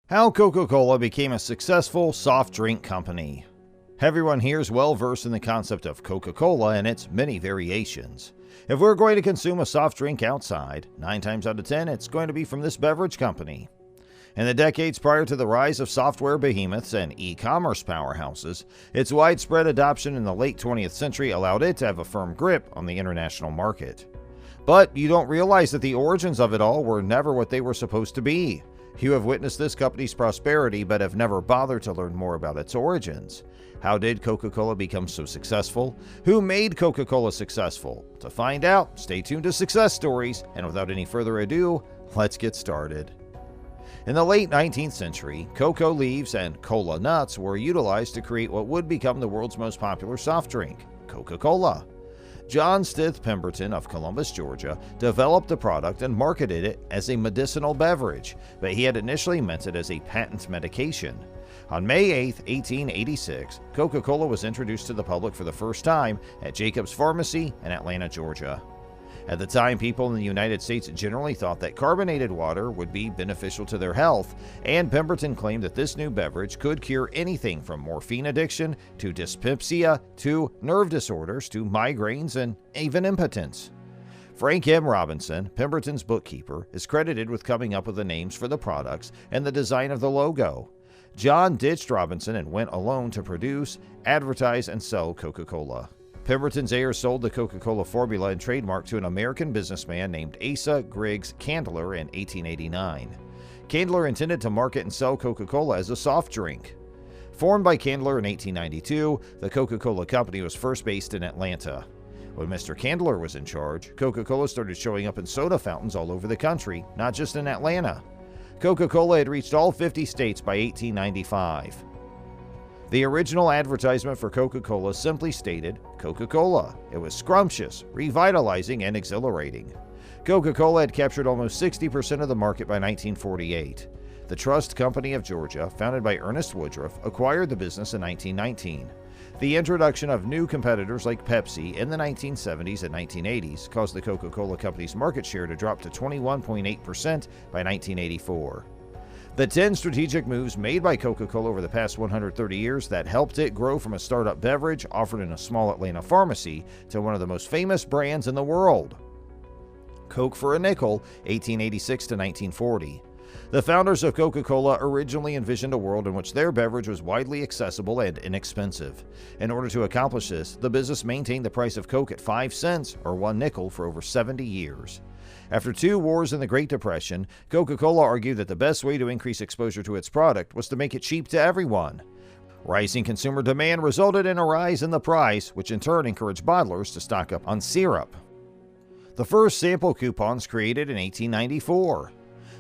How Coca-Cola became a successful soft drink company. Everyone here is well versed in the concept of Coca-Cola and its many variations. If we're going to consume a soft drink outside, 9 times out of 10 it's going to be from this beverage company. In the decades prior to the rise of software behemoths and e-commerce powerhouses, its widespread adoption in the late 20th century allowed it to have a firm grip on the international market. But you don't realize that the origins of it all were never what they were supposed to be. You have witnessed this company's prosperity but have never bothered to learn more about its origins. How did Coca-Cola become so successful? Who made Coca-Cola successful? To find out, stay tuned to Success Stories, and without any further ado, let's get started. In the late 19th century, cocoa leaves and cola nuts were utilized to create what would become the world's most popular soft drink, Coca-Cola. John Stith Pemberton of Columbus, Georgia, developed the product and marketed it as a medicinal beverage, but he had initially meant it as a patent medication. On May 8, 1886, Coca-Cola was introduced to the public for the first time at Jacob's Pharmacy in Atlanta, Georgia. At the time, people in the United States generally thought that carbonated water would be beneficial to their health, and Pemberton claimed that this new beverage could cure anything from morphine addiction to dyspepsia to nerve disorders to migraines and even impotence. Frank M. Robinson, Pemberton's bookkeeper, is credited with coming up with the names for the products and the design of the logo. John ditched Robinson and went alone to produce, advertise, and sell Coca-Cola. Pemberton's heirs sold the Coca-Cola formula and trademark to an American businessman named Asa Griggs Candler in 1889. Candler intended to market and sell Coca-Cola as a soft drink. Formed by Candler in 1892, the Coca-Cola Company was first based in Atlanta. When Mr. Candler was in charge, Coca-Cola started showing up in soda fountains all over the country, not just in Atlanta. Coca-Cola had reached all 50 states by 1895. The original advertisement for Coca-Cola simply stated, Coca-Cola. It was scrumptious, revitalizing, and exhilarating. Coca-Cola had captured almost 60% of the market by 1948. The Trust Company of Georgia, founded by Ernest Woodruff, acquired the business in 1919. The introduction of new competitors like Pepsi in the 1970s and 1980s caused the Coca-Cola Company's market share to drop to 21.8% by 1984. The 10 strategic moves made by Coca-Cola over the past 130 years that helped it grow from a startup beverage offered in a small Atlanta pharmacy to one of the most famous brands in the world. Coke for a nickel, 1886 to 1940. The founders of Coca-Cola originally envisioned a world in which their beverage was widely accessible and inexpensive. In order to accomplish this, the business maintained the price of Coke at 5 cents or 1 nickel for over 70 years. After 2 wars and the Great Depression, Coca-Cola argued that the best way to increase exposure to its product was to make it cheap to everyone. Rising consumer demand resulted in a rise in the price, which in turn encouraged bottlers to stock up on syrup. The first sample coupons created in 1894.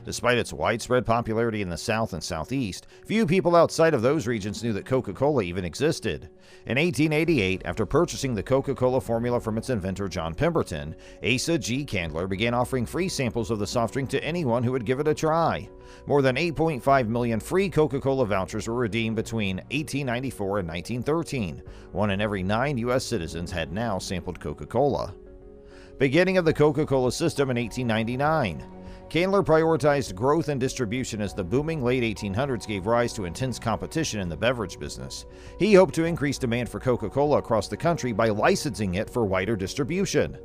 Despite its widespread popularity in the South and Southeast, few people outside of those regions knew that Coca-Cola even existed. In 1888, after purchasing the Coca-Cola formula from its inventor John Pemberton, Asa G. Candler began offering free samples of the soft drink to anyone who would give it a try. More than 8.5 million free Coca-Cola vouchers were redeemed between 1894 and 1913. 1 in every 9 U.S. citizens had now sampled Coca-Cola. Beginning of the Coca-Cola system in 1899. Candler prioritized growth and distribution as the booming late 1800s gave rise to intense competition in the beverage business. He hoped to increase demand for Coca-Cola across the country by licensing it for wider distribution.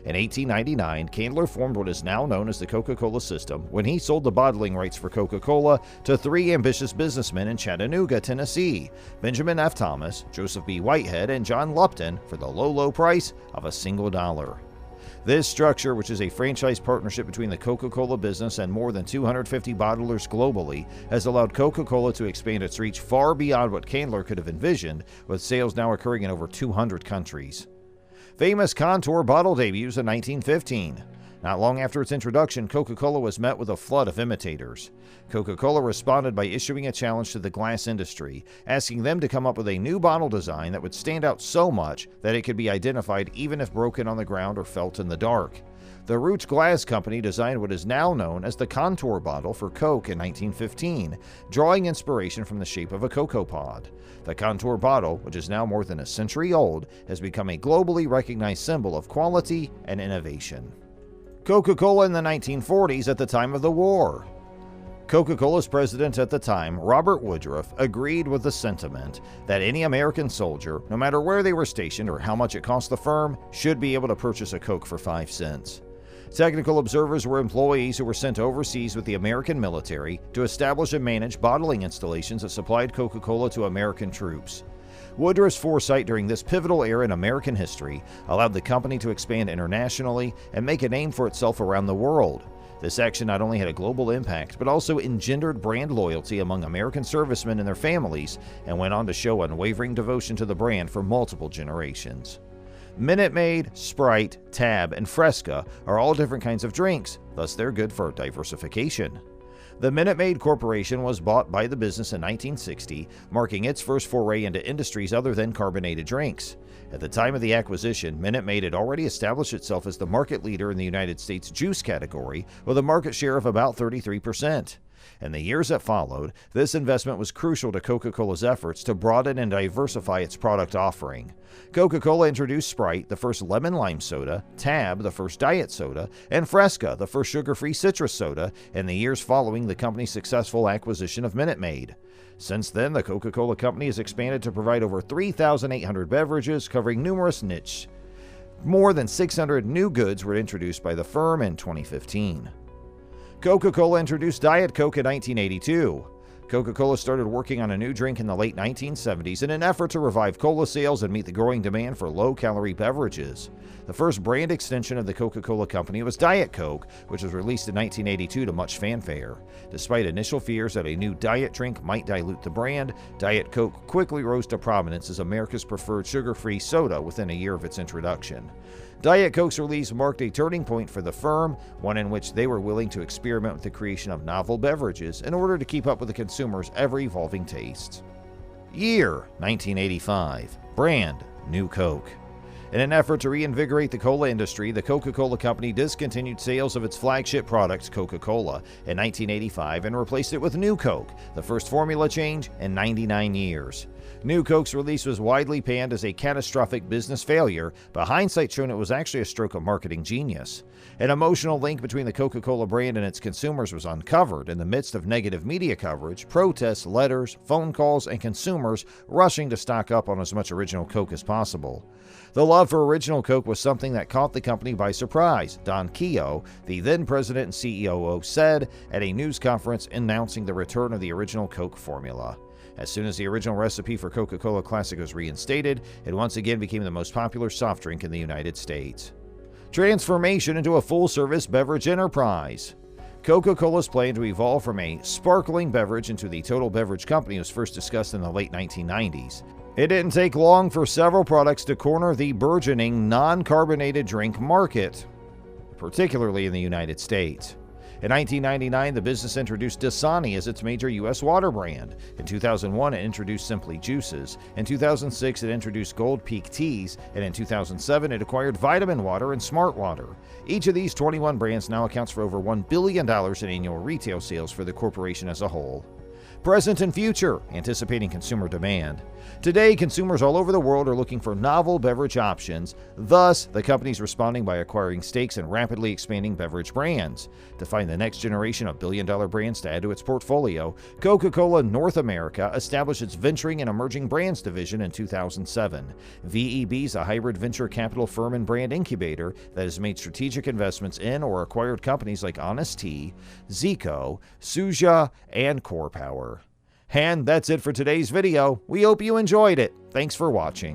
In 1899, Candler formed what is now known as the Coca-Cola system when he sold the bottling rights for Coca-Cola to 3 ambitious businessmen in Chattanooga, Tennessee, Benjamin F. Thomas, Joseph B. Whitehead, and John Lupton, for the low price of a single $1. This structure, which is a franchise partnership between the Coca-Cola business and more than 250 bottlers globally, has allowed Coca-Cola to expand its reach far beyond what Candler could have envisioned, with sales now occurring in over 200 countries. Famous Contour bottle debuts in 1915. Not long after its introduction, Coca-Cola was met with a flood of imitators. Coca-Cola responded by issuing a challenge to the glass industry, asking them to come up with a new bottle design that would stand out so much that it could be identified even if broken on the ground or felt in the dark. The Roots Glass Company designed what is now known as the Contour bottle for Coke in 1915, drawing inspiration from the shape of a cocoa pod. The Contour bottle, which is now more than a century old, has become a globally recognized symbol of quality and innovation. Coca-Cola in the 1940s at the time of the war. Coca-Cola's president at the time, Robert Woodruff, agreed with the sentiment that any American soldier, no matter where they were stationed or how much it cost the firm, should be able to purchase a Coke for 5 cents. Technical observers were employees who were sent overseas with the American military to establish and manage bottling installations that supplied Coca-Cola to American troops. Woodruff's foresight during this pivotal era in American history allowed the company to expand internationally and make a name for itself around the world. This action not only had a global impact, but also engendered brand loyalty among American servicemen and their families, and went on to show unwavering devotion to the brand for multiple generations. Minute Maid, Sprite, Tab, and Fresca are all different kinds of drinks, thus they're good for diversification. The Minute Maid Corporation was bought by the business in 1960, marking its first foray into industries other than carbonated drinks. At the time of the acquisition, Minute Maid had already established itself as the market leader in the United States juice category with a market share of about 33%. In the years that followed, this investment was crucial to Coca-Cola's efforts to broaden and diversify its product offering. Coca-Cola introduced Sprite, the first lemon-lime soda, Tab, the first diet soda, and Fresca, the first sugar-free citrus soda, in the years following the company's successful acquisition of Minute Maid. Since then, the Coca-Cola Company has expanded to provide over 3,800 beverages covering numerous niches. More than 600 new goods were introduced by the firm in 2015. Coca-Cola introduced Diet Coke in 1982. Coca-Cola started working on a new drink in the late 1970s in an effort to revive cola sales and meet the growing demand for low-calorie beverages. The first brand extension of the Coca-Cola Company was Diet Coke, which was released in 1982 to much fanfare. Despite initial fears that a new diet drink might dilute the brand, Diet Coke quickly rose to prominence as America's preferred sugar-free soda within a year of its introduction. Diet Coke's release marked a turning point for the firm, one in which they were willing to experiment with the creation of novel beverages in order to keep up with the consumer's ever-evolving tastes. Year 1985. Brand New Coke. In an effort to reinvigorate the cola industry, the Coca-Cola Company discontinued sales of its flagship product, Coca-Cola, in 1985 and replaced it with New Coke, the first formula change in 99 years. New Coke's release was widely panned as a catastrophic business failure, but hindsight showed it was actually a stroke of marketing genius. An emotional link between the Coca-Cola brand and its consumers was uncovered in the midst of negative media coverage, protests, letters, phone calls, and consumers rushing to stock up on as much original Coke as possible. The love for original Coke was something that caught the company by surprise, Don Keough, the then president and CEO, said at a news conference announcing the return of the original Coke formula. As soon as the original recipe for Coca-Cola Classic was reinstated, it once again became the most popular soft drink in the United States. Transformation into a full-service beverage enterprise. Coca-Cola's plan to evolve from a sparkling beverage into the total beverage company was first discussed in the late 1990s. It didn't take long for several products to corner the burgeoning non-carbonated drink market, particularly in the United States. In 1999, the business introduced Dasani as its major U.S. water brand. In 2001, it introduced Simply Juices. In 2006, it introduced Gold Peak Teas. And in 2007, it acquired Vitamin Water and Smart Water. Each of these 21 brands now accounts for over $1 billion in annual retail sales for the corporation as a whole. Present and future, anticipating consumer demand. Today, consumers all over the world are looking for novel beverage options. Thus, the company is responding by acquiring stakes in rapidly expanding beverage brands. To find the next generation of billion-dollar brands to add to its portfolio, Coca-Cola North America established its Venturing and Emerging Brands division in 2007. VEB is a hybrid venture capital firm and brand incubator that has made strategic investments in or acquired companies like Honest Tea, Zico, Suja, and Core Power. And that's it for today's video. We hope you enjoyed it. Thanks for watching.